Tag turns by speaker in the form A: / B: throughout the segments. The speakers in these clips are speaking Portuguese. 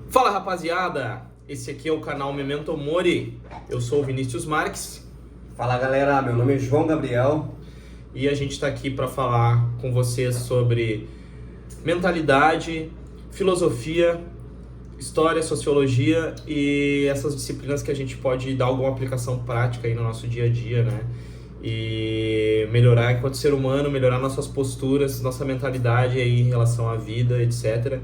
A: Fala rapaziada, esse aqui é o canal Memento Mori, eu sou o Vinícius Marques.
B: Fala galera, meu nome é João Gabriel
A: e a gente está aqui para falar com vocês sobre mentalidade, filosofia, história, sociologia e essas disciplinas que a gente pode dar alguma aplicação prática aí no nosso dia a dia, né? E melhorar enquanto ser humano, melhorar nossas posturas, nossa mentalidade aí em relação à vida, etc.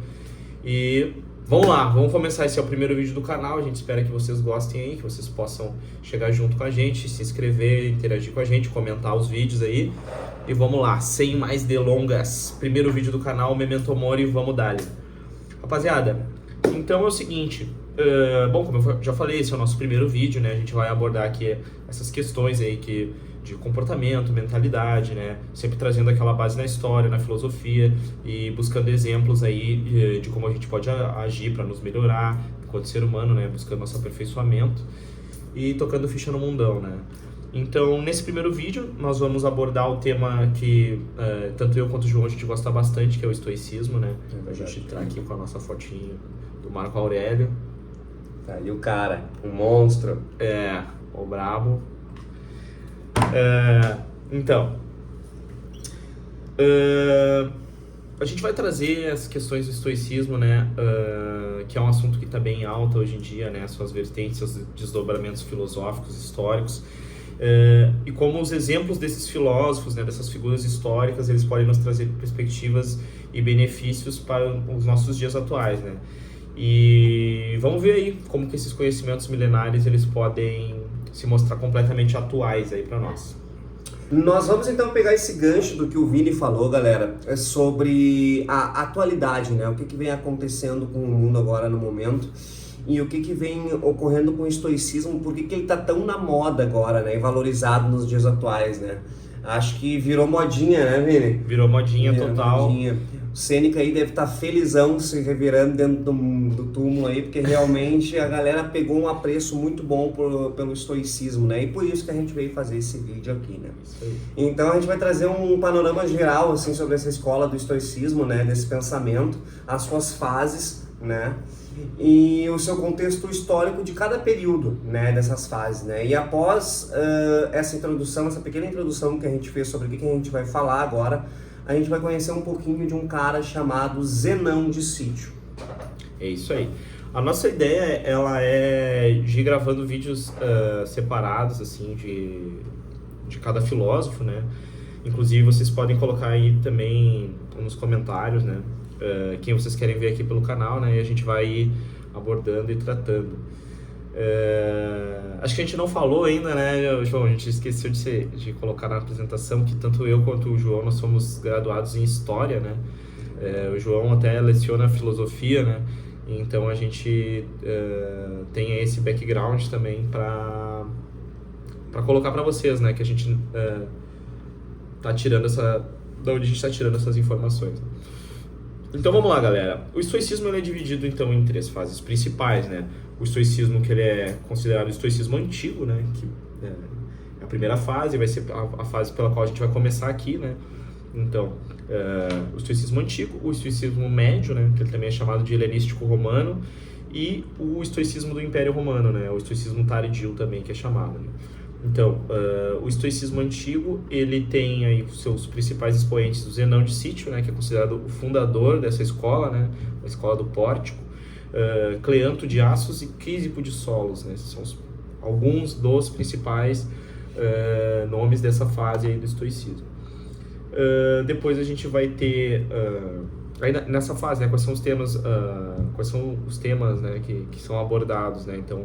A: E vamos lá, vamos começar. Esse é o primeiro vídeo do canal, a gente espera que vocês gostem aí, que vocês possam chegar junto com a gente, se inscrever, interagir com a gente, comentar os vídeos aí. E vamos lá, sem mais delongas, primeiro vídeo do canal, Memento Mori, vamos dar-lhe. Rapaziada, então é o seguinte, bom, como eu já falei, esse é o nosso primeiro vídeo, né? A gente vai abordar aqui essas questões aí de comportamento, mentalidade, né? Sempre trazendo aquela base na história, na filosofia e buscando exemplos aí de como a gente pode agir para nos melhorar enquanto ser humano, né? Buscando nosso aperfeiçoamento e tocando ficha no mundão, né? Então, nesse primeiro vídeo, nós vamos abordar o tema que tanto eu quanto o João a gente gosta bastante, que é o estoicismo, né? A gente tá aqui com a nossa fotinha do Marco Aurélio.
B: Tá aí o cara, um monstro.
A: O brabo. Então, a gente vai trazer as questões do estoicismo, né? Que é um assunto que está bem alto hoje em dia, né? Suas vertentes, seus desdobramentos filosóficos, históricos. E como os exemplos desses filósofos, né, dessas figuras históricas, eles podem nos trazer perspectivas e benefícios para os nossos dias atuais, né? E vamos ver aí como que esses conhecimentos milenares eles podem se mostrar completamente atuais aí para nós.
B: Nós vamos então pegar esse gancho do que o Vini falou, galera, sobre a atualidade, né? O que vem acontecendo com o mundo agora no momento e o que vem ocorrendo com o estoicismo, por que ele tá tão na moda agora, né? E valorizado nos dias atuais, né? Acho que virou modinha, né, Vini?
A: Virou modinha total.
B: Modinha. O Sêneca aí deve estar felizão se revirando dentro do túmulo aí, porque realmente a galera pegou um apreço muito bom pelo estoicismo, né? E por isso que a gente veio fazer esse vídeo aqui, né? Então a gente vai trazer um panorama geral, assim, sobre essa escola do estoicismo, né? Desse pensamento, as suas fases, né? E o seu contexto histórico de cada período, né, dessas fases, né? E após essa introdução, essa pequena introdução que a gente fez sobre o que a gente vai falar agora, a gente vai conhecer um pouquinho de um cara chamado Zenão de Sítio.
A: É isso aí. A nossa ideia, ela é de ir gravando vídeos separados, assim, de cada filósofo, né? Inclusive, vocês podem colocar aí também nos comentários, né? Quem vocês querem ver aqui pelo canal, né? E a gente vai ir abordando e tratando. Acho que a gente não falou ainda, né, João? A gente esqueceu de colocar na apresentação que tanto eu quanto o João, nós somos graduados em História, né? O João até leciona Filosofia, né? Então a gente tem esse background também para colocar para vocês, né? Que a gente tá tirando da onde a gente está tirando essas informações. Então vamos lá, galera. O estoicismo ele é dividido então em três fases principais, né? O estoicismo que ele é considerado o estoicismo antigo, né? Que é a primeira fase, vai ser a fase pela qual a gente vai começar aqui, né? Então, o estoicismo antigo, o estoicismo médio, né? Que ele também é chamado de helenístico romano, e o estoicismo do Império Romano, né? O estoicismo tardio também, que é chamado, né? Então, o estoicismo antigo, ele tem aí os seus principais expoentes, o Zenão de Sítio, né, que é considerado o fundador dessa escola, né, a escola do Pórtico, Cleanto de Assos e Crisipo de Solos, né, esses são alguns dos principais nomes dessa fase aí do estoicismo. Depois a gente vai ter, aí nessa fase, né, quais são os temas né, que são abordados, né, então,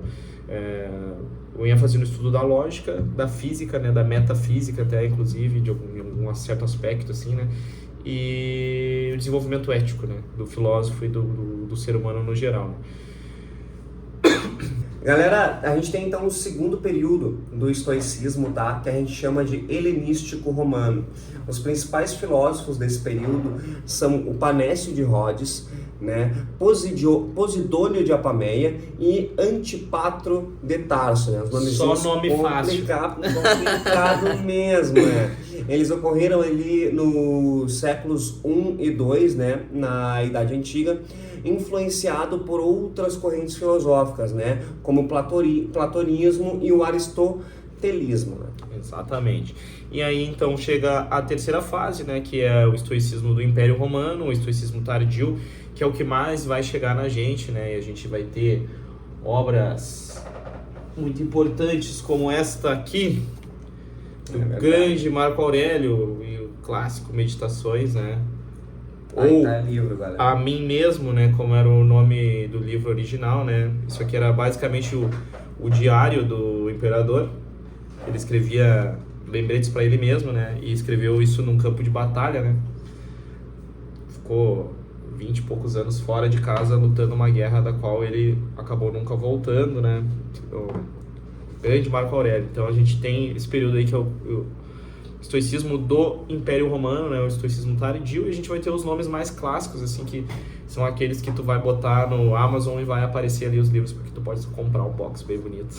A: o ênfase no estudo da lógica, da física, né, da metafísica até, inclusive, de algum certo aspecto, assim, né, e o desenvolvimento ético, né, do filósofo e do ser humano no geral, né.
B: Galera, a gente tem então o segundo período do estoicismo, tá? Que a gente chama de helenístico romano. Os principais filósofos desse período são o Panécio de Rhodes, né? Posidônio de Apameia e Antipatro de Tarso, né? Os nomes
A: só nome fácil.
B: Complicado mesmo, né? Eles ocorreram ali nos séculos I e II, né, na Idade Antiga, influenciado por outras correntes filosóficas, né, como o platonismo e o aristotelismo. Né?
A: Exatamente. E aí então chega a terceira fase, né, que é o estoicismo do Império Romano, o estoicismo tardio, que é o que mais vai chegar na gente, né, e a gente vai ter obras muito importantes como esta aqui, do grande Marco Aurélio e o clássico Meditações, né?
B: Aí tá livro, galera.
A: A Mim Mesmo, né, como era o nome do livro original, né? Isso aqui era basicamente o diário do imperador. Ele escrevia lembretes para ele mesmo, né? E escreveu isso num campo de batalha, né? Ficou 20 e poucos anos fora de casa lutando uma guerra da qual ele acabou nunca voltando, né? O grande Marco Aurélio. Então a gente tem esse período aí que é o estoicismo do Império Romano, né? O estoicismo tardio, e a gente vai ter os nomes mais clássicos, assim, que são aqueles que tu vai botar no Amazon e vai aparecer ali os livros, porque tu pode comprar um box bem bonito.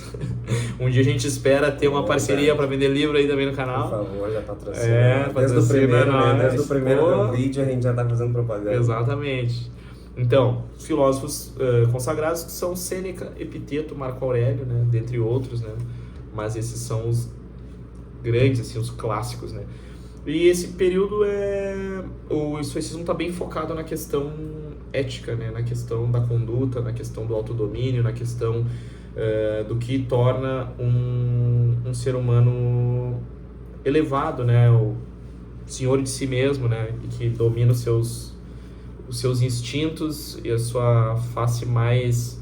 A: Um dia a gente espera ter uma parceria para vender livro aí também no canal.
B: Por favor, já patrocina. Desde o primeiro vídeo a gente já tá fazendo propaganda.
A: Exatamente. Então, filósofos consagrados que são Sêneca, Epiteto, Marco Aurélio, né? Dentre outros, né? Mas esses são os grandes, assim, os clássicos, né? E esse período o estoicismo está bem focado na questão ética, né? Na questão da conduta, na questão do autodomínio, na questão do que torna um ser humano elevado, né? O senhor de si mesmo, né? E que domina os seus instintos e a sua face mais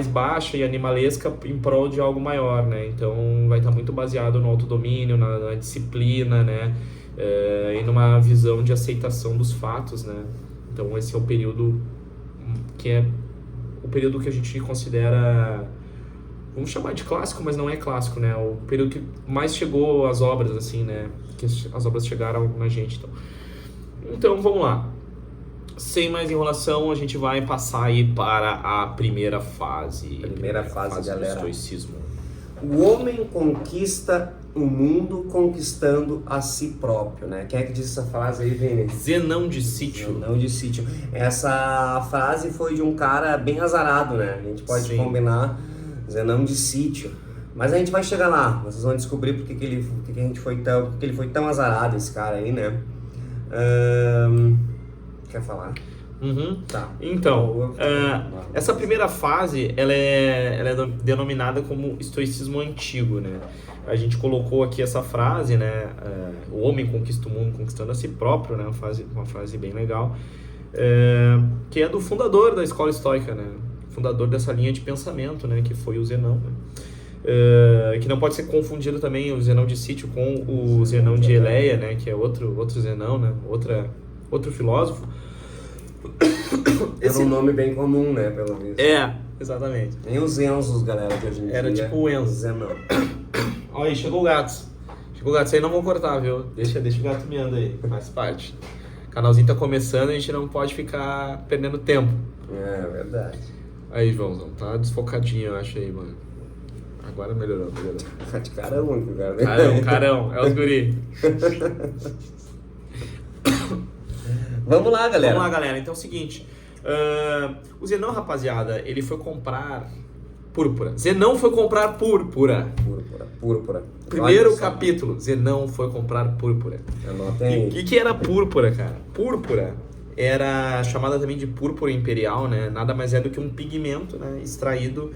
A: baixa e animalesca em prol de algo maior, né? Então vai estar muito baseado no autodomínio, na disciplina, né? E numa visão de aceitação dos fatos, né? Então esse é o período que é o período que a gente considera, vamos chamar de clássico, mas não é clássico, né? O período que mais chegou às obras, assim, né? Que as obras chegaram na gente, então vamos lá. Sem mais enrolação, a gente vai passar aí para a primeira fase.
B: Primeira fase, galera.
A: Do estoicismo.
B: O homem conquista o mundo conquistando a si próprio, né? Quem é que disse essa frase aí, Vini?
A: Zenão de Sítio.
B: Zenão de Sítio. Essa frase foi de um cara bem azarado, né? A gente pode combinar Zenão de Sítio. Mas a gente vai chegar lá. Vocês vão descobrir porque ele foi tão azarado, esse cara aí, né? Quer falar?
A: Uhum.
B: Tá.
A: Então, essa primeira fase, ela é denominada como estoicismo antigo, né? A gente colocou aqui essa frase, né? O homem conquista o mundo conquistando a si próprio, né? Uma frase bem legal, que é do fundador da escola estoica, né? Fundador dessa linha de pensamento, né? Que foi o Zenão, né? Que não pode ser confundido também o Zenão de Sítio com o Zenão de Eleia, né? Que é outro Zenão, né? Outro filósofo.
B: Era um nome bem comum, né, pelo visto.
A: Exatamente.
B: Nem os Enzos, galera, de hoje em dia.
A: Era tipo o Enzo.
B: Zenão.
A: Olha aí, chegou o gato. Isso aí não vou cortar, viu? Deixa o gato miando aí, faz parte. O canalzinho tá começando, a gente não pode ficar perdendo tempo.
B: É verdade.
A: Aí, Joãozão, tá desfocadinho, eu acho aí, mano. Agora melhorou.
B: Tá de carão, cara.
A: Carão, é os guri.
B: Vamos lá, galera.
A: Então é o seguinte, o Zenão, rapaziada, ele foi comprar púrpura. Zenão foi comprar púrpura.
B: Púrpura.
A: Primeiro capítulo, Zenão foi comprar púrpura.
B: Anotem.
A: E que era púrpura, cara? Púrpura era chamada também de púrpura imperial, né? Nada mais é do que um pigmento, né? Extraído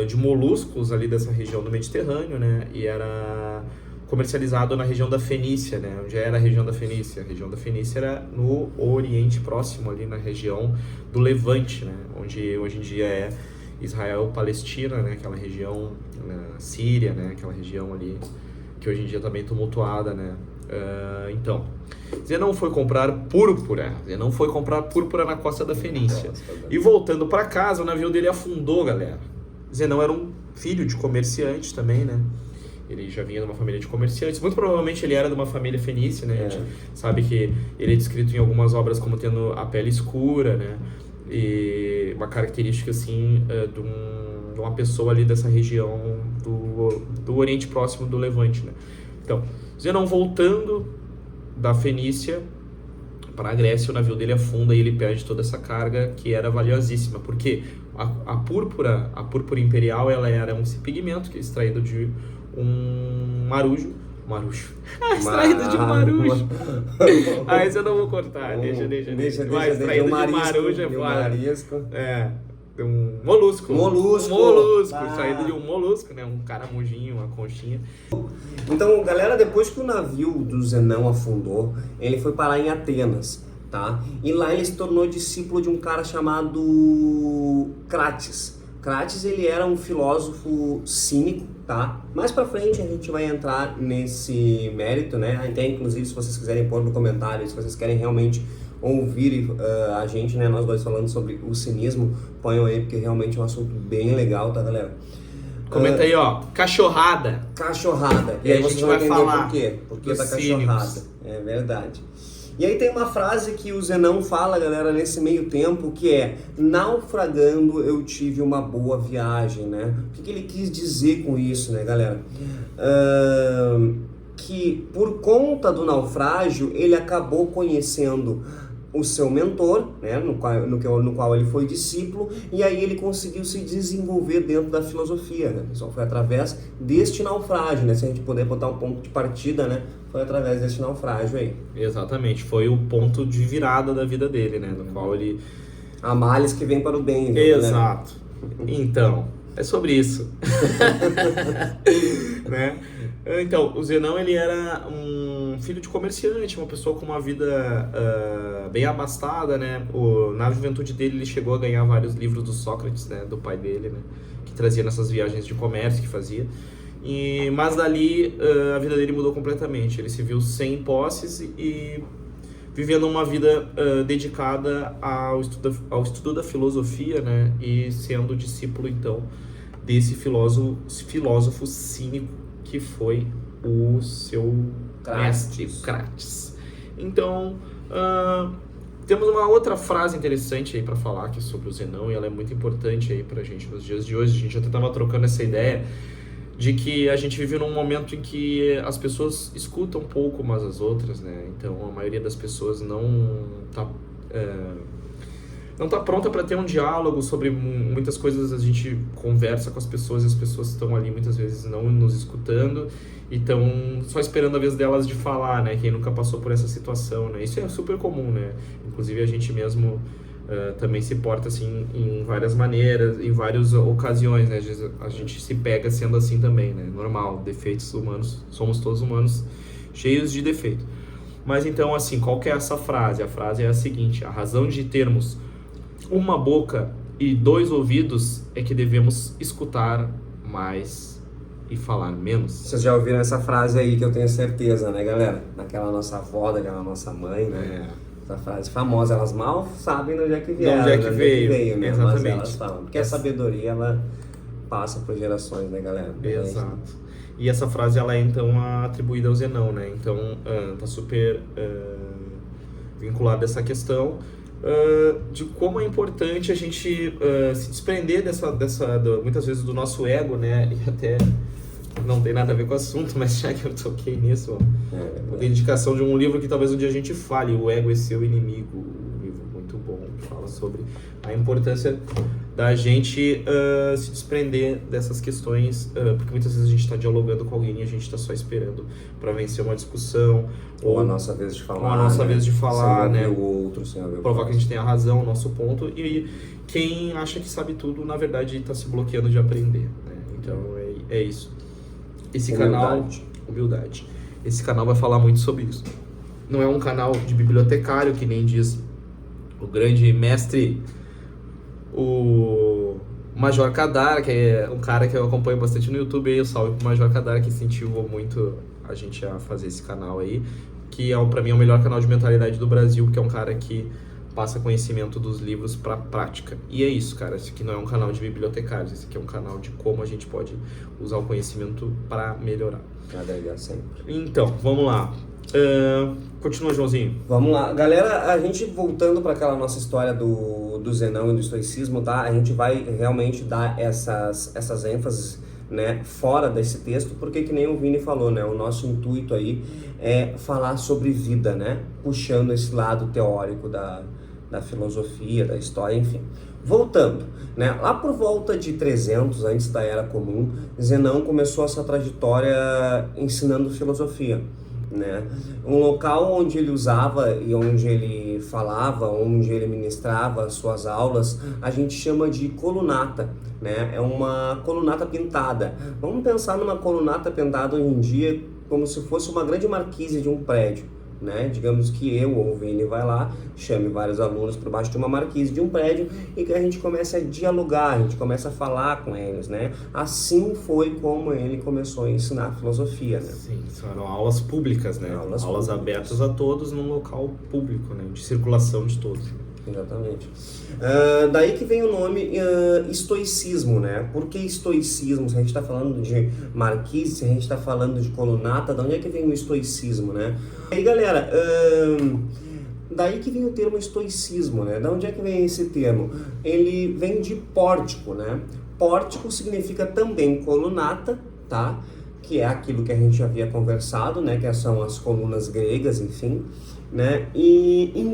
A: de moluscos ali dessa região do Mediterrâneo, né? E era comercializado na região da Fenícia, né? Onde era a região da Fenícia? A região da Fenícia era no Oriente Próximo, ali na região do Levante, né? Onde hoje em dia é Israel, Palestina, né? Aquela região, Síria, né? Aquela região ali que hoje em dia está bem tumultuada, né? Então, Zenão foi comprar púrpura. Zenão foi comprar púrpura na costa da Fenícia. E voltando para casa, o navio dele afundou, galera. Zenão era um filho de comerciante também, né? Ele já vinha de uma família de comerciantes. Muito provavelmente ele era de uma família fenícia, né? A gente sabe que ele é descrito em algumas obras como tendo a pele escura, né? E uma característica, assim, de uma pessoa ali dessa região do Oriente Próximo do Levante, né? Então, Zenão voltando da Fenícia para a Grécia, o navio dele afunda e ele perde toda essa carga que era valiosíssima, porque a púrpura imperial, ela era um pigmento que é extraído de um marujo, extraído de um marujo. Esse eu não vou cortar, deixa. Extraído de marujo é fora. Um molusco. Saído de um molusco, né? Um caramujinho, uma conchinha.
B: Então, galera, depois que o navio do Zenão afundou, ele foi parar em Atenas, tá? E lá ele se tornou discípulo de um cara chamado Crates. Crates, ele era um filósofo cínico, tá? Mais pra frente a gente vai entrar nesse mérito, né? Até, inclusive, se vocês quiserem pôr no comentário, se vocês querem realmente ouvir a gente, né, nós dois falando sobre o cinismo, ponham aí, porque realmente é um assunto bem legal, tá, galera?
A: Comenta aí, ó, cachorrada.
B: E aí
A: a
B: vocês
A: gente
B: vão
A: vai
B: entender
A: falar
B: por quê. Porque da cachorrada.
A: cínicos.
B: É verdade. E aí tem uma frase que o Zenão fala, galera, nesse meio tempo, que é: naufragando eu tive uma boa viagem, né? O que ele quis dizer com isso, né, galera? Que por conta do naufrágio, ele acabou conhecendo o seu mentor, né, no qual ele foi discípulo, e aí ele conseguiu se desenvolver dentro da filosofia, né? Só foi através deste naufrágio, né? Se a gente puder botar um ponto de partida, né? Foi através deste naufrágio aí.
A: Exatamente, foi o ponto de virada da vida dele, né? No qual ele...
B: Há males que vem para o bem, viu,
A: Exato. Então, é sobre isso. Né? Então, o Zenão, ele era um filho de comerciante, uma pessoa com uma vida bem abastada, né? Na juventude dele, ele chegou a ganhar vários livros do Sócrates, né? Do pai dele, né? Que trazia nessas viagens de comércio que fazia. Mas dali, a vida dele mudou completamente. Ele se viu sem posses e vivendo uma vida dedicada ao estudo da filosofia, né? E sendo discípulo, então, desse filósofo cínico que foi o seu mestre, Crates. Então, temos uma outra frase interessante aí para falar aqui sobre o Zenão, e ela é muito importante aí pra gente nos dias de hoje. A gente até estava trocando essa ideia de que a gente vive num momento em que as pessoas escutam um pouco umas às outras, né? Então, a maioria das pessoas não tá pronta para ter um diálogo sobre muitas coisas. A gente conversa com as pessoas e as pessoas estão ali muitas vezes não nos escutando e estão só esperando a vez delas de falar, né? Quem nunca passou por essa situação, né? Isso é super comum, né? Inclusive a gente mesmo também se porta assim em várias maneiras, em várias ocasiões, né? A gente se pega sendo assim também, né? Normal, defeitos humanos, somos todos humanos cheios de defeito. Mas então, assim, qual que é essa frase? A frase é a seguinte: a razão de termos uma boca e 2 ouvidos é que devemos escutar mais e falar menos.
B: Vocês já ouviram essa frase aí, que eu tenho certeza, né, galera? Daquela nossa avó, daquela nossa mãe, né? Essa frase famosa, elas mal sabem de onde é que vieram,
A: de onde é que veio,
B: né?
A: exatamente.
B: Mas elas falam, porque a sabedoria, ela passa por gerações, né, galera?
A: Exato. E essa frase, ela é então atribuída ao Zenão, né? Então, tá super vinculada a essa questão de como é importante a gente se desprender muitas vezes do nosso ego, né? E até não tem nada a ver com o assunto, mas já que eu toquei nisso, a dedicação de um livro que talvez um dia a gente fale, O Ego é Seu Inimigo, um livro muito bom que fala sobre a importância da gente se desprender dessas questões, porque muitas vezes a gente está dialogando com alguém e a gente está só esperando para vencer uma discussão,
B: ou a nossa vez de falar,
A: ou a nossa vez de falar, né?
B: O outro,
A: provar que a gente tem a razão, o nosso ponto, e quem acha que sabe tudo, na verdade, está se bloqueando de aprender, né? Então é isso. Esse canal, humildade. Esse canal vai falar muito sobre isso. Não é um canal de bibliotecário, que nem diz o grande mestre, o Major Kadar, que é um cara que eu acompanho bastante no YouTube. Aí, eu salve pro Major Kadar, que incentivou muito a gente a fazer esse canal aí, que é, pra mim, é o melhor canal de mentalidade do Brasil, porque é um cara que passa conhecimento dos livros pra prática. E é isso, cara. Esse aqui não é um canal de bibliotecários, esse aqui é um canal de como a gente pode usar o conhecimento para melhorar.
B: Agregar sempre.
A: Então, vamos lá. Continua, Joãozinho.
B: Vamos lá. Galera, a gente voltando para aquela nossa história do Zenão e do estoicismo, tá? A gente vai realmente dar essas ênfases né, fora desse texto, porque que nem o Vini falou, né, o nosso intuito aí é falar sobre vida, né, puxando esse lado teórico da filosofia, da história, enfim. Voltando, né, lá por volta de 300, antes da Era Comum, Zenão começou essa trajetória ensinando filosofia, né? Um local onde ele usava e onde ele falava, onde ele ministrava suas aulas, a gente chama de colunata, né? É uma colunata pintada. Vamos pensar numa colunata pintada hoje em dia como se fosse uma grande marquise de um prédio, né? Digamos que eu ou o Vini vai lá, chame vários alunos por baixo de uma marquise de um prédio e que a gente começa a dialogar, a gente começa a falar com eles, né? Assim foi como ele começou a ensinar filosofia, né?
A: Sim, eram aulas públicas, né? Aulas públicas. Abertas a todos num local público, né? De circulação de todos.
B: Exatamente. Daí que vem o nome estoicismo, né? Por que estoicismo? Se a gente está falando de marquise, se a gente está falando de colunata, de onde é que vem o estoicismo, né? E aí, galera, daí que vem o termo estoicismo, né? Da onde é que vem esse termo? Ele vem de pórtico, né? Pórtico significa também colunata, tá? Que é aquilo que a gente havia conversado, né? Que são as colunas gregas, enfim, né? E em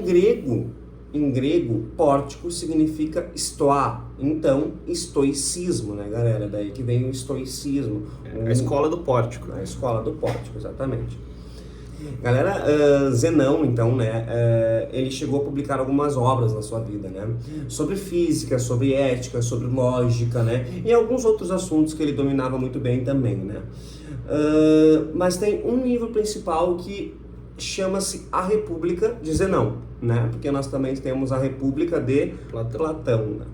B: grego, pórtico significa stoa, então estoicismo, né, galera? Daí que vem o estoicismo.
A: A escola do pórtico.
B: A escola do pórtico, exatamente. Galera, Zenão, então, né, ele chegou a publicar algumas obras na sua vida, né? Sobre física, sobre ética, sobre lógica, né? E alguns outros assuntos que ele dominava muito bem também, né? Mas tem um livro principal que chama-se A República de Zenão, né? Porque nós também temos a República de Platão, né?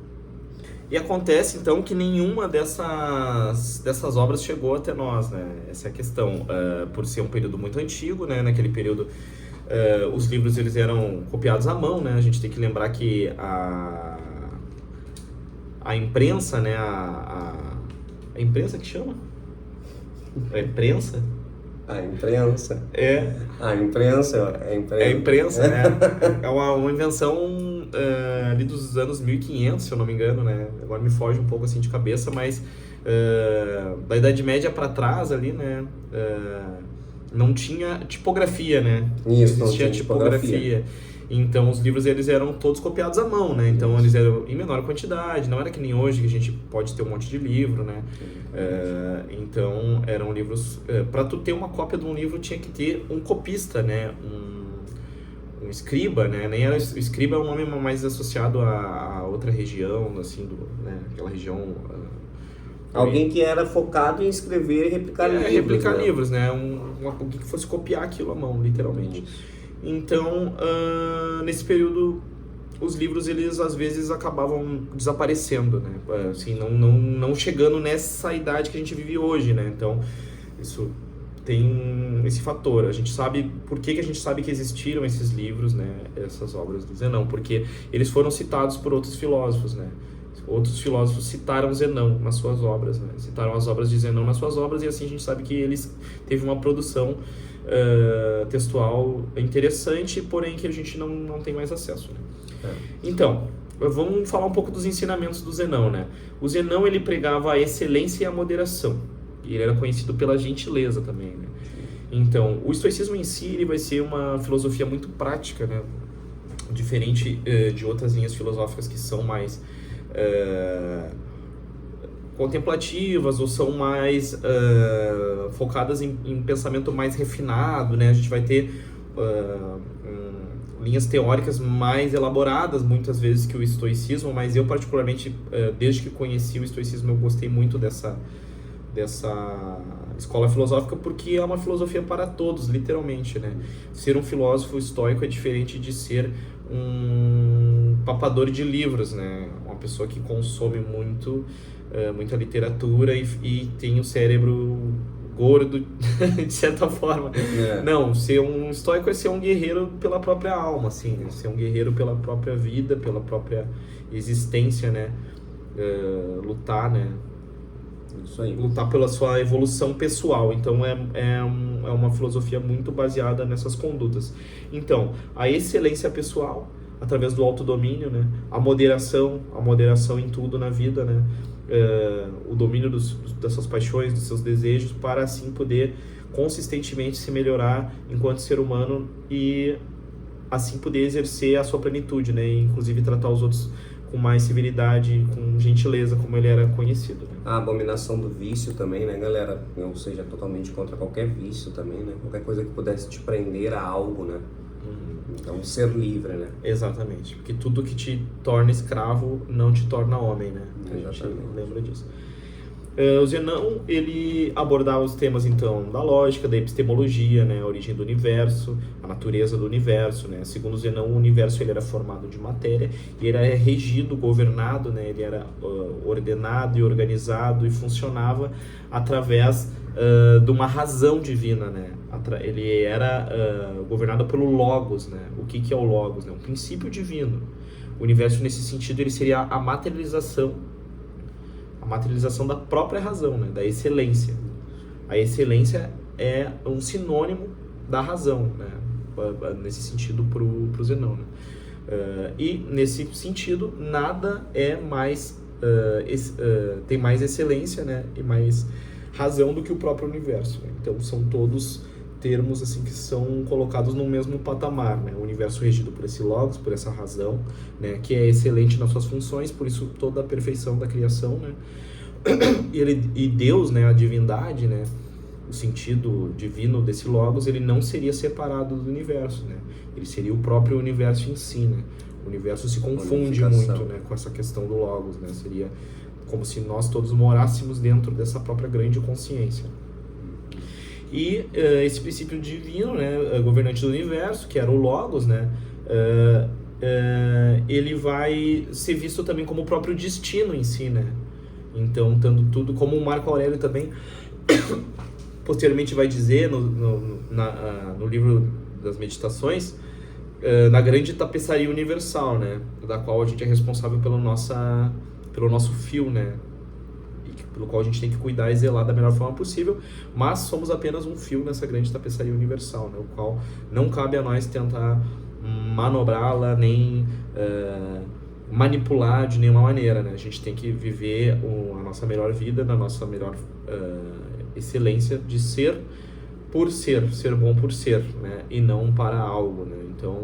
A: E acontece, então, que nenhuma dessas obras chegou até nós, né? Essa é a questão. Por ser um período muito antigo, né? Naquele período, os livros eles eram copiados à mão, né? A gente tem que lembrar que a imprensa, né? A imprensa que chama? A imprensa?
B: A imprensa.
A: É.
B: A imprensa é a imprensa.
A: É a imprensa, né? É uma invenção ali dos anos 1500, se eu não me engano, né? Agora me foge um pouco assim de cabeça, mas da Idade Média para trás ali, né? Não tinha tipografia, né?
B: Isso,
A: não existia tipografia. Então os livros eles eram todos copiados à mão, né? Então eles eram em menor quantidade, não era que nem hoje que a gente pode ter um monte de livro, né? Então eram livros, para tu ter uma cópia de um livro tinha que ter um copista, né? Um escriba, né? Nem era, o escriba é um nome mais associado a outra região, assim, né? Aquela região.
B: Alguém que era focado em escrever e replicar livros.
A: Replicar livros, né? Alguém que fosse copiar aquilo à mão, literalmente. Então, nesse período, os livros, eles às vezes acabavam desaparecendo, né? Assim, não chegando nessa idade que a gente vive hoje, né? Então, isso tem esse fator. A gente sabe, por que a gente sabe que existiram esses livros, né? Essas obras do Zenão? Porque eles foram citados por outros filósofos, né? Outros filósofos citaram Zenão nas suas obras, né? Citaram as obras de Zenão nas suas obras, e assim a gente sabe que eles teve uma produção textual interessante, porém que a gente não tem mais acesso, né? Então, vamos falar um pouco dos ensinamentos do Zenão, né? O Zenão, ele pregava a excelência e a moderação, e ele era conhecido pela gentileza também, né? Então, o estoicismo em si, ele vai ser uma filosofia muito prática, né? Diferente de outras linhas filosóficas que são mais contemplativas ou são mais focadas em pensamento mais refinado, né? A gente vai ter linhas teóricas mais elaboradas muitas vezes que o estoicismo, mas eu particularmente, desde que conheci o estoicismo, eu gostei muito dessa escola filosófica, porque é uma filosofia para todos, literalmente, né? Ser um filósofo estoico é diferente de ser um papador de livros, né? Uma pessoa que consome muita literatura e tem o cérebro gordo, de certa forma. Não, ser um estoico é ser um guerreiro pela própria alma, assim, né? Ser um guerreiro pela própria vida, pela própria existência, né? Lutar, né?
B: Isso aí.
A: Lutar pela sua evolução pessoal. Então é uma filosofia muito baseada nessas condutas. Então, a excelência pessoal através do autodomínio, né? A moderação em tudo na vida, né? o domínio das suas paixões, dos seus desejos, para assim poder consistentemente se melhorar enquanto ser humano e assim poder exercer a sua plenitude, né? E, inclusive tratar os outros com mais civilidade, com gentileza, como ele era conhecido, né?
B: A abominação do vício também, né, galera? Ou seja, totalmente contra qualquer vício também, né? Qualquer coisa que pudesse te prender a algo, né? Então, ser livre, né?
A: Exatamente, porque tudo que te torna escravo não te torna homem, né? A gente lembra disso. O Zenão, ele abordava os temas, então, da lógica, da epistemologia, né? A origem do universo, a natureza do universo, né? Segundo Zenão, o universo ele era formado de matéria e ele era regido, governado, né? Ele era ordenado e organizado e funcionava através de uma razão divina, né? Ele era governado pelo Logos, né? O que é o Logos? Né? Um princípio divino. O universo, nesse sentido, ele seria a materialização da própria razão, né? Da excelência. A excelência é um sinônimo da razão, né? Nesse sentido pro Zenão, né? E nesse sentido nada é mais tem mais excelência, né? E mais razão do que o próprio universo, né? Então são todos termos assim que são colocados no mesmo patamar, né? O universo regido por esse logos, por essa razão, né? Que é excelente nas suas funções, por isso toda a perfeição da criação, né? E Deus, né? A divindade, né? O sentido divino desse logos, ele não seria separado do universo, né? Ele seria o próprio universo em si, né? O universo se confunde muito, né? Com essa questão do logos, né? Seria como se nós todos morássemos dentro dessa própria grande consciência. E esse princípio divino, né, governante do universo, que era o Logos, né, ele vai ser visto também como o próprio destino em si, né? Então, tanto tudo, como o Marco Aurélio também posteriormente vai dizer no livro das Meditações, na grande tapeçaria universal, né, da qual a gente é responsável pelo nosso fio, né, pelo qual a gente tem que cuidar e zelar da melhor forma possível, mas somos apenas um fio nessa grande tapeçaria universal, né, o qual não cabe a nós tentar manobrá-la, nem manipular de nenhuma maneira, né? A gente tem que viver a nossa melhor vida, na nossa melhor excelência de ser bom por ser, né? E não para algo, né? Então,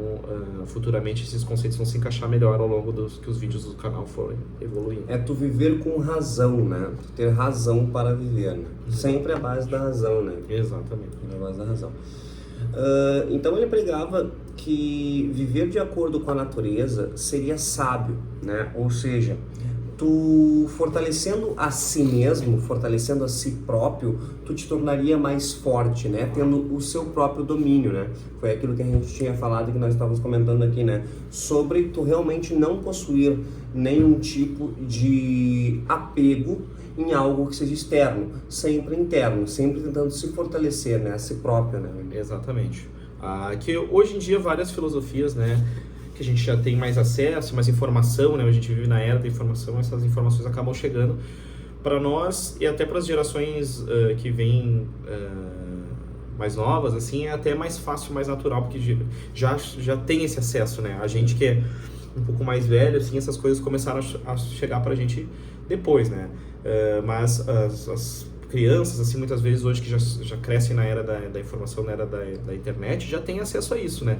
A: futuramente esses conceitos vão se encaixar melhor ao longo que os vídeos do canal forem evoluindo.
B: É tu viver com razão, né? Tu ter razão para viver, né? Sempre a base da razão, né?
A: Exatamente.
B: A base da razão. Então ele pregava que viver de acordo com a natureza seria sábio, né? Ou seja, tu fortalecendo a si mesmo, fortalecendo a si próprio, tu te tornaria mais forte, né? Tendo o seu próprio domínio, né? Foi aquilo que a gente tinha falado, que nós estávamos comentando aqui, né? Sobre tu realmente não possuir nenhum tipo de apego em algo que seja externo, sempre interno, sempre tentando se fortalecer, né? A si próprio, né?
A: Exatamente. Que hoje em dia várias filosofias, né? Que a gente já tem mais acesso, mais informação, né? A gente vive na era da informação, essas informações acabam chegando para nós e até para as gerações que vêm mais novas, assim, é até mais fácil, mais natural, porque já tem esse acesso, né? A gente que é um pouco mais velho, assim, essas coisas começaram a chegar pra gente depois, né? Mas as crianças, assim, muitas vezes hoje que já crescem na era da informação, na era da internet, já têm acesso a isso, né?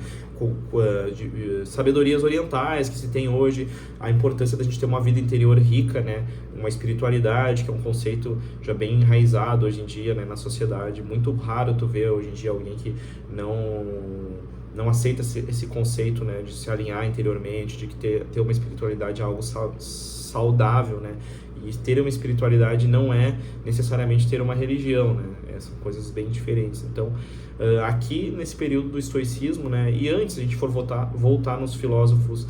A: De sabedorias orientais que se tem hoje, a importância da gente ter uma vida interior rica, né? Uma espiritualidade, que é um conceito já bem enraizado hoje em dia, né? Na sociedade. Muito raro tu ver hoje em dia alguém que não aceita esse conceito, né? De se alinhar interiormente, de que ter uma espiritualidade é algo saudável, né? E ter uma espiritualidade não é necessariamente ter uma religião, né? São coisas bem diferentes. Então, aqui nesse período do estoicismo, né? E antes a gente for voltar nos filósofos,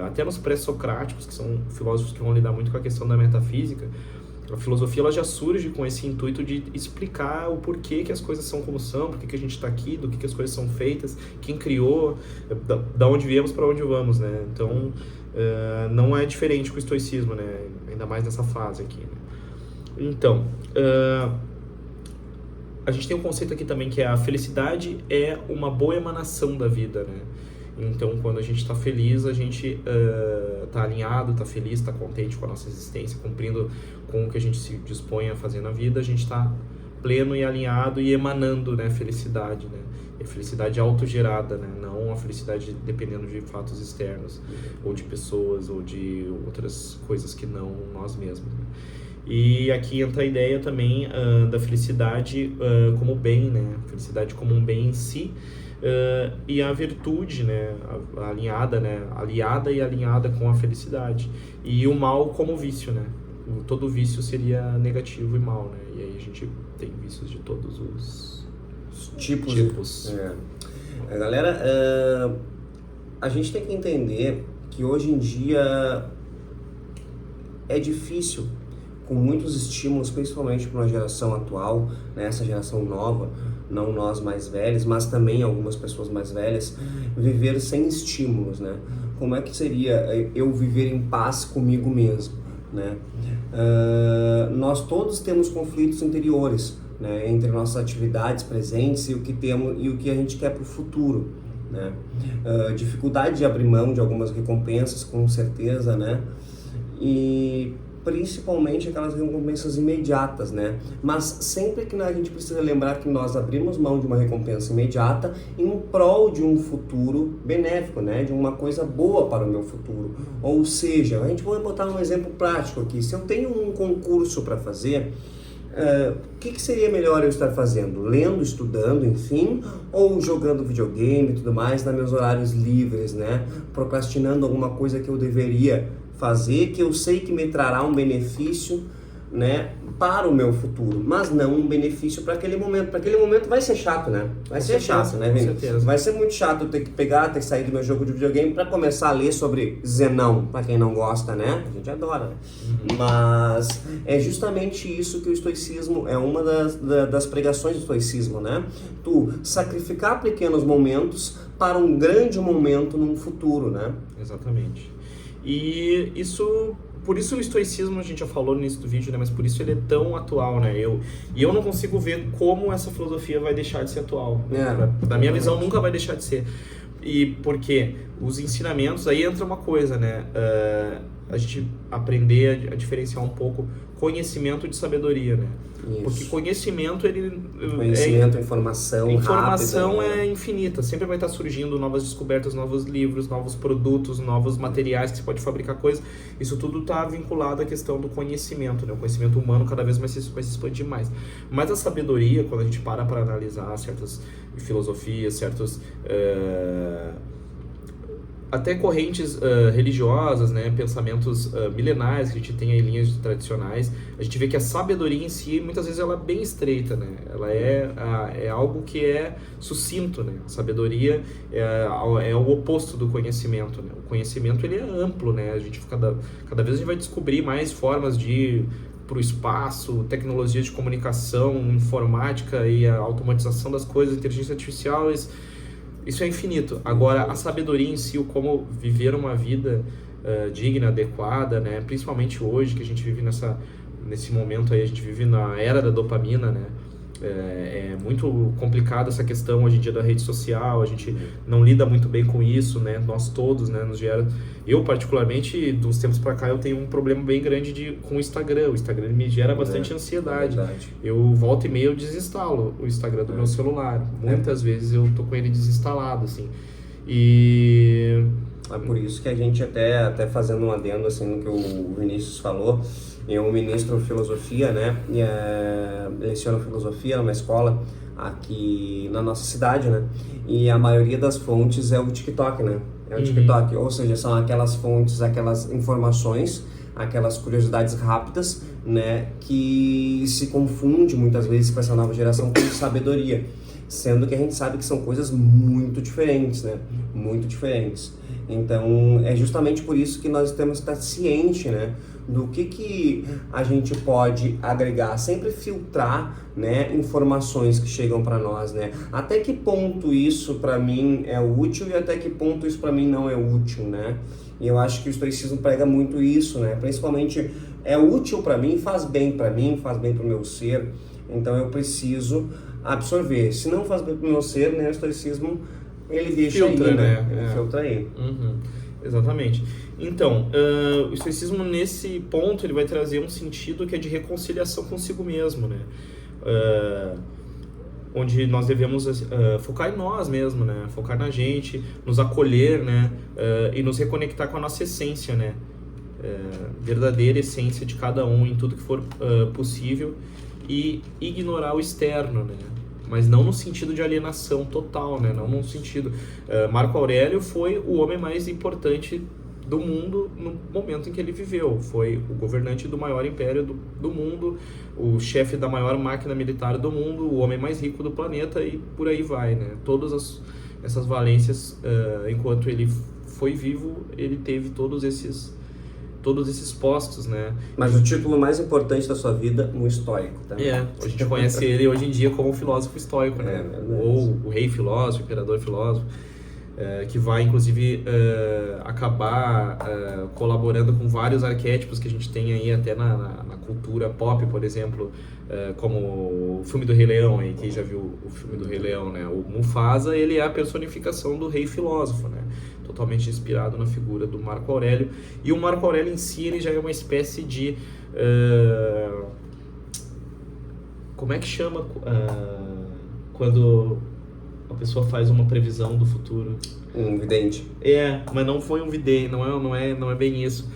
A: até nos pré-socráticos, que são filósofos que vão lidar muito com a questão da metafísica, a filosofia ela já surge com esse intuito de explicar o porquê que as coisas são como são, porquê que a gente está aqui, do que as coisas são feitas, quem criou, da onde viemos para onde vamos, né? Então, não é diferente com o estoicismo, né? Ainda mais nessa fase aqui, né? Então, a gente tem um conceito aqui também que é a felicidade é uma boa emanação da vida, né? Então, quando a gente está feliz, a gente está alinhado, está feliz, está contente com a nossa existência, cumprindo com o que a gente se dispõe a fazer na vida, a gente está pleno e alinhado e emanando, né, felicidade, né? E a felicidade autogerada, né? Não a felicidade dependendo de fatos externos, ou de pessoas, ou de outras coisas que não nós mesmos, né? E aqui entra a ideia também da felicidade como bem, né? Felicidade como um bem em si, e a virtude, né? Alinhada, né? Aliada e alinhada com a felicidade. E o mal como vício, né? Todo vício seria negativo e mal, né? E aí a gente tem vícios de todos os tipos.
B: Galera, a gente tem que entender que hoje em dia é difícil, com muitos estímulos, principalmente para uma geração atual, né, essa geração nova, não nós mais velhos, mas também algumas pessoas mais velhas, viver sem estímulos, né? Como é que seria eu viver em paz comigo mesmo, né? Nós todos temos conflitos interiores, né, entre nossas atividades presentes e o que temos e o que a gente quer para o futuro, né? Dificuldade de abrir mão de algumas recompensas, com certeza, né? E principalmente aquelas recompensas imediatas, né? Mas sempre que a gente precisa lembrar que nós abrimos mão de uma recompensa imediata em prol de um futuro benéfico, né? De uma coisa boa para o meu futuro. Ou seja, a gente vai botar um exemplo prático aqui. Se eu tenho um concurso para fazer, o que seria melhor eu estar fazendo? Lendo, estudando, enfim, ou jogando videogame e tudo mais nos meus horários livres, né? Procrastinando alguma coisa que eu deveria fazer, que eu sei que me trará um benefício, né, para o meu futuro, mas não um benefício para aquele momento. Para aquele momento vai ser chato, né? Vai ser chato, né, Vini? Com certeza. Vai ser muito chato eu ter que ter que sair do meu jogo de videogame para começar a ler sobre Zenão, para quem não gosta, né? A gente adora, né? Mas é justamente isso que o estoicismo é uma das pregações do estoicismo, né? Tu sacrificar pequenos momentos para um grande momento num futuro, né?
A: Exatamente. E por isso o estoicismo, a gente já falou no início do vídeo, né? Mas por isso ele é tão atual, né? Eu não consigo ver como essa filosofia vai deixar de ser atual. Na minha visão, nunca vai deixar de ser. E porque os ensinamentos, aí entra uma coisa, né? A gente aprender a diferenciar um pouco conhecimento de sabedoria, né? Isso. Porque conhecimento, informação rápida, né? É infinita, sempre vai estar surgindo novas descobertas, novos livros, novos produtos, novos materiais que você pode fabricar coisas. Isso tudo está vinculado à questão do conhecimento, né? O conhecimento humano cada vez vai se expandir mais. Mas a sabedoria, quando a gente para analisar certas filosofias, certos até correntes religiosas, né, pensamentos milenares que a gente tem aí, linhas tradicionais, a gente vê que a sabedoria em si, muitas vezes ela é bem estreita, né? Ela é algo que é sucinto, né? A sabedoria é o oposto do conhecimento, né? O conhecimento ele é amplo, né? A gente cada vez a gente vai descobrir mais formas de ir para o espaço, tecnologias de comunicação, informática e a automatização das coisas, inteligência artificial. Isso é infinito. Agora, a sabedoria em si, o como viver uma vida digna, adequada, né? Principalmente hoje, que a gente vive nesse momento aí, a gente vive na era da dopamina, né? É muito complicado essa questão hoje em dia da rede social, a gente não lida muito bem com isso, né? Nós todos, né? Nos gera... Eu, particularmente, de uns tempos pra cá, eu tenho um problema bem grande com o Instagram. O Instagram me gera bastante ansiedade. Eu volto e meia, eu desinstalo o Instagram do meu celular. Muitas vezes eu tô com ele desinstalado, assim. E...
B: É por isso que a gente até fazendo um adendo, assim, no que o Vinícius falou, eu ministro filosofia, né? Leciono filosofia numa escola aqui na nossa cidade, né? E a maioria das fontes é o TikTok, né? É o TikTok, ou seja, são aquelas fontes, aquelas informações, aquelas curiosidades rápidas, né? Que se confunde muitas vezes com essa nova geração com sabedoria, sendo que a gente sabe que são coisas muito diferentes, né? Muito diferentes. Então, é justamente por isso que nós temos que estar ciente, né? Do que a gente pode agregar, sempre filtrar, né, informações que chegam para nós, né? Até que ponto isso para mim é útil e até que ponto isso para mim não é útil, né? E eu acho que o estoicismo prega muito isso, né? Principalmente é útil para mim, faz bem para mim, faz bem para o meu ser. Então eu preciso absorver. Se não faz bem para o meu ser, né, o estoicismo ele deixa
A: filtra,
B: aí, né?
A: né?
B: Ele filtra aí.
A: Uhum, exatamente. Então, o estoicismo nesse ponto ele vai trazer um sentido que é de reconciliação consigo mesmo, né? Onde nós devemos focar em nós mesmo, né? Focar na gente, nos acolher, né? E nos reconectar com a nossa essência, né? Verdadeira essência de cada um em tudo que for possível e ignorar o externo, né? Mas não no sentido de alienação total, né? Não no sentido... Marco Aurélio foi o homem mais importante do mundo no momento em que ele viveu. Foi o governante do maior império do mundo, o chefe da maior máquina militar do mundo, o homem mais rico do planeta e por aí vai, né? Todas essas valências, enquanto ele foi vivo, ele teve todos esses postos, né?
B: Mas o título mais importante da sua vida, um estoico, tá?
A: A gente conhece ele hoje em dia como um filósofo estoico, né? Ou o rei filósofo, o imperador filósofo, que vai, inclusive, acabar colaborando com vários arquétipos que a gente tem aí até na cultura pop, por exemplo, como o filme do Rei Leão, aí, quem já viu o filme do Rei Leão, né? O Mufasa, ele é a personificação do rei filósofo, né? Totalmente inspirado na figura do Marco Aurélio. E o Marco Aurélio em si, ele já é uma espécie de... como é que chama quando a pessoa faz uma previsão do futuro?
B: Um vidente.
A: Mas não foi um vidente, não é bem isso.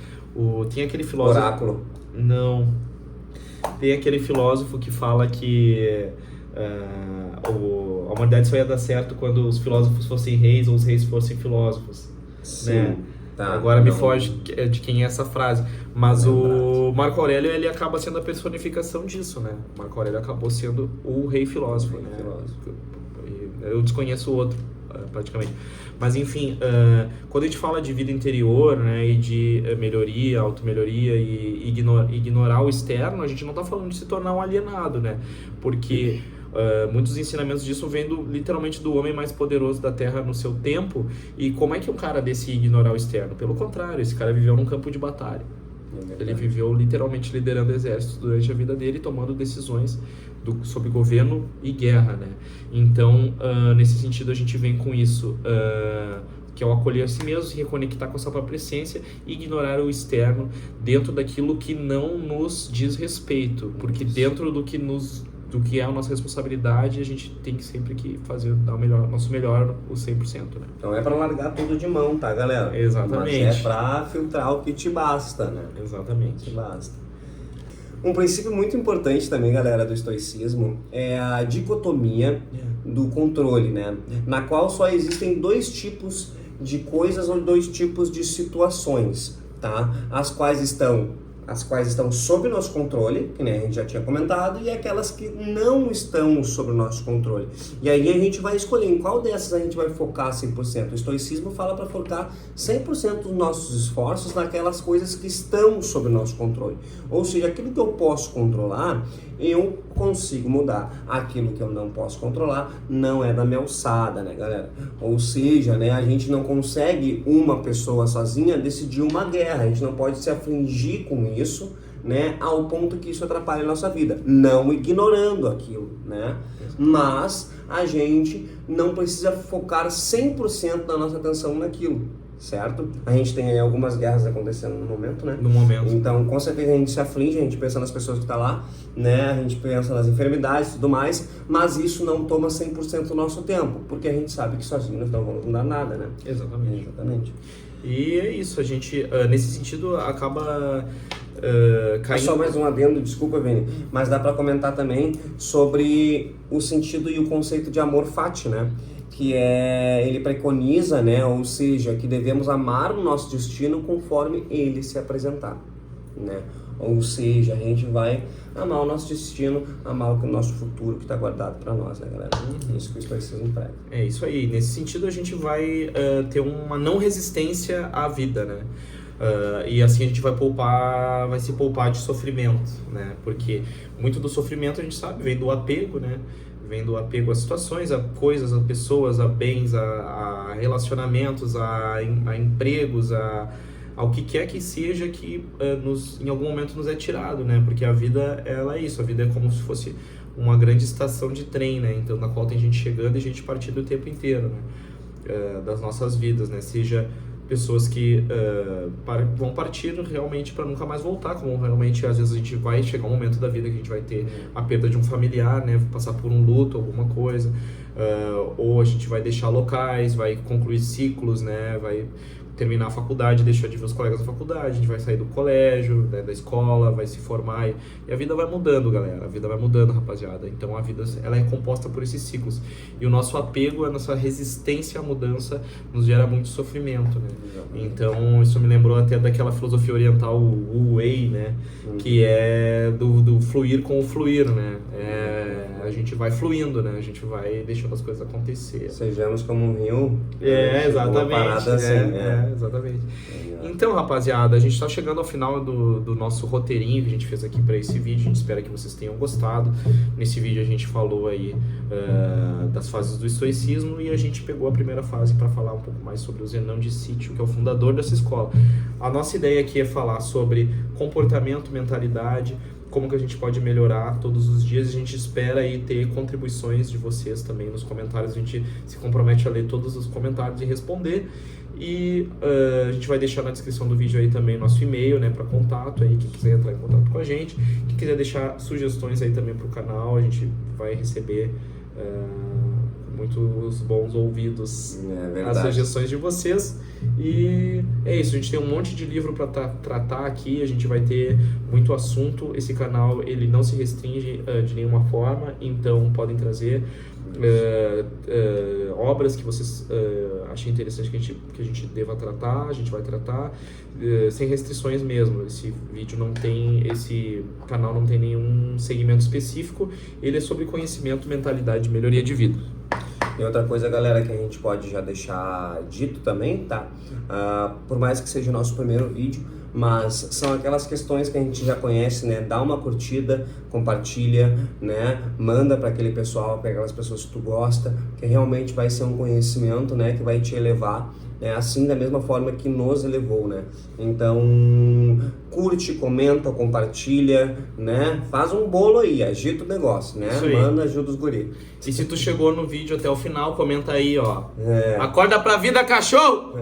A: Tem aquele filósofo...
B: Oráculo.
A: Não. Tem aquele filósofo que fala que a humanidade só ia dar certo quando os filósofos fossem reis ou os reis fossem filósofos.
B: Sim.
A: Né?
B: Tá,
A: Agora me foge de quem é essa frase. Mas o Marco Aurélio, ele acaba sendo a personificação disso, né? Marco Aurélio acabou sendo o rei filósofo, né? Eu desconheço o outro, praticamente. Mas, enfim, quando a gente fala de vida interior, né, e de melhoria, automelhoria e ignorar o externo, a gente não está falando de se tornar um alienado, né? Porque muitos ensinamentos disso vêm literalmente do homem mais poderoso da Terra no seu tempo. E como é que um cara desse ia ignorar o externo? Pelo contrário, esse cara viveu num campo de batalha. Ele viveu literalmente liderando exércitos durante a vida dele, tomando decisões sobre governo e guerra, né? Então, nesse sentido, a gente vem com isso, que é o acolher a si mesmo, se reconectar com a sua própria essência e ignorar o externo dentro daquilo que não nos diz respeito, porque dentro do que é a nossa responsabilidade, a gente tem que sempre dar o nosso melhor, o 100%, né?
B: Então é para largar tudo de mão, tá, galera?
A: Exatamente.
B: Mas é para filtrar o que te basta, né?
A: Exatamente.
B: Te basta. Um princípio muito importante também, galera, do estoicismo é a dicotomia do controle, né? Na qual só existem dois tipos de coisas ou dois tipos de situações, tá? As quais estão sob o nosso controle, que, né, a gente já tinha comentado, e aquelas que não estão sob o nosso controle. E aí a gente vai escolher em qual dessas a gente vai focar 100%. O estoicismo fala para focar 100% dos nossos esforços naquelas coisas que estão sob o nosso controle. Ou seja, aquilo que eu posso controlar, eu consigo mudar. Aquilo que eu não posso controlar não é da minha alçada, né, galera? Ou seja, né, a gente não consegue, uma pessoa sozinha, decidir uma guerra. A gente não pode se afligir com isso, né, ao ponto que isso atrapalhe a nossa vida, não ignorando aquilo, né? Mas a gente não precisa focar 100% da nossa atenção naquilo, certo? A gente tem aí algumas guerras acontecendo no momento, né?
A: No momento.
B: Então, com certeza a gente se aflige, a gente pensa nas pessoas que estão lá, né? A gente pensa nas enfermidades e tudo mais, mas isso não toma 100% do nosso tempo, porque a gente sabe que sozinho não vamos mudar nada, né?
A: Exatamente. E é isso, a gente, nesse sentido, acaba caindo...
B: Só mais um adendo, desculpa, Vini, mas dá para comentar também sobre o sentido e o conceito de amor fati, né? Que ele preconiza, né? Ou seja, que devemos amar o nosso destino conforme ele se apresentar, né? Ou seja, a gente vai amar o nosso destino, amar o nosso futuro que está guardado para nós, né, galera? Isso que o estoicismo prega.
A: É isso aí. Nesse sentido, a gente vai ter uma não resistência à vida, né? E assim a gente vai se poupar de sofrimento, né? Porque muito do sofrimento, a gente sabe, vem do apego, né? Vem do apego a situações, a coisas, a pessoas, a bens, a relacionamentos, a empregos, ao que quer que seja que em algum momento nos é tirado, né? Porque a vida, ela é isso, a vida é como se fosse uma grande estação de trem, né? Então, na qual tem gente chegando e gente partindo o tempo inteiro, né? das nossas vidas, né? Seja pessoas que vão partir realmente para nunca mais voltar, como realmente às vezes a gente vai chegar um momento da vida que a gente vai ter a perda de um familiar, né? Passar por um luto, alguma coisa, ou a gente vai deixar locais, vai concluir ciclos, né? Vai terminar a faculdade, deixar de ver os colegas da faculdade, a gente vai sair do colégio, né, da escola, vai se formar e a vida vai mudando, galera. A vida vai mudando, rapaziada. Então a vida, ela é composta por esses ciclos. E o nosso apego, a nossa resistência à mudança nos gera muito sofrimento, né? Então isso me lembrou até daquela filosofia oriental, o Wu Wei, né? Que é do fluir com o fluir, né? A gente vai fluindo, né? A gente vai deixando as coisas acontecer.
B: Sejamos como um rio.
A: Exatamente.
B: Uma parada assim,
A: exatamente. Então, rapaziada, a gente está chegando ao final do nosso roteirinho que a gente fez aqui para esse vídeo. A gente espera que vocês tenham gostado. Nesse vídeo a gente falou aí das fases do estoicismo e a gente pegou a primeira fase para falar um pouco mais sobre o Zenão de Sítio, que é o fundador dessa escola. A nossa ideia aqui é falar sobre comportamento, mentalidade, como que a gente pode melhorar todos os dias. A gente espera aí ter contribuições de vocês também nos comentários. A gente se compromete a ler todos os comentários e responder. E a gente vai deixar na descrição do vídeo aí também nosso e-mail, né, para contato aí, quem quiser entrar em contato com a gente. Quem quiser deixar sugestões aí também pro canal, a gente vai receber muitos bons ouvidos as sugestões de vocês. E é isso, a gente tem um monte de livro para tratar aqui, a gente vai ter muito assunto. Esse canal, ele não se restringe de nenhuma forma, então podem trazer obras que vocês achem interessante que a gente deva tratar, a gente vai tratar sem restrições mesmo. Esse canal não tem nenhum segmento específico, ele é sobre conhecimento, mentalidade e melhoria de vida.
B: E outra coisa, galera, que a gente pode já deixar dito também, tá? Por mais que seja o nosso primeiro vídeo, mas são aquelas questões que a gente já conhece, né? Dá uma curtida, compartilha, né? Manda para aquele pessoal, para aquelas pessoas que tu gosta, que realmente vai ser um conhecimento, né? Que vai te elevar, né? Assim da mesma forma que nos elevou, né? Então, curte, comenta, compartilha, né? Faz um bolo aí, agita o negócio, né? Manda, ajuda os guris.
A: E se tu chegou no vídeo até o final, comenta aí, ó. Acorda pra vida, cachorro!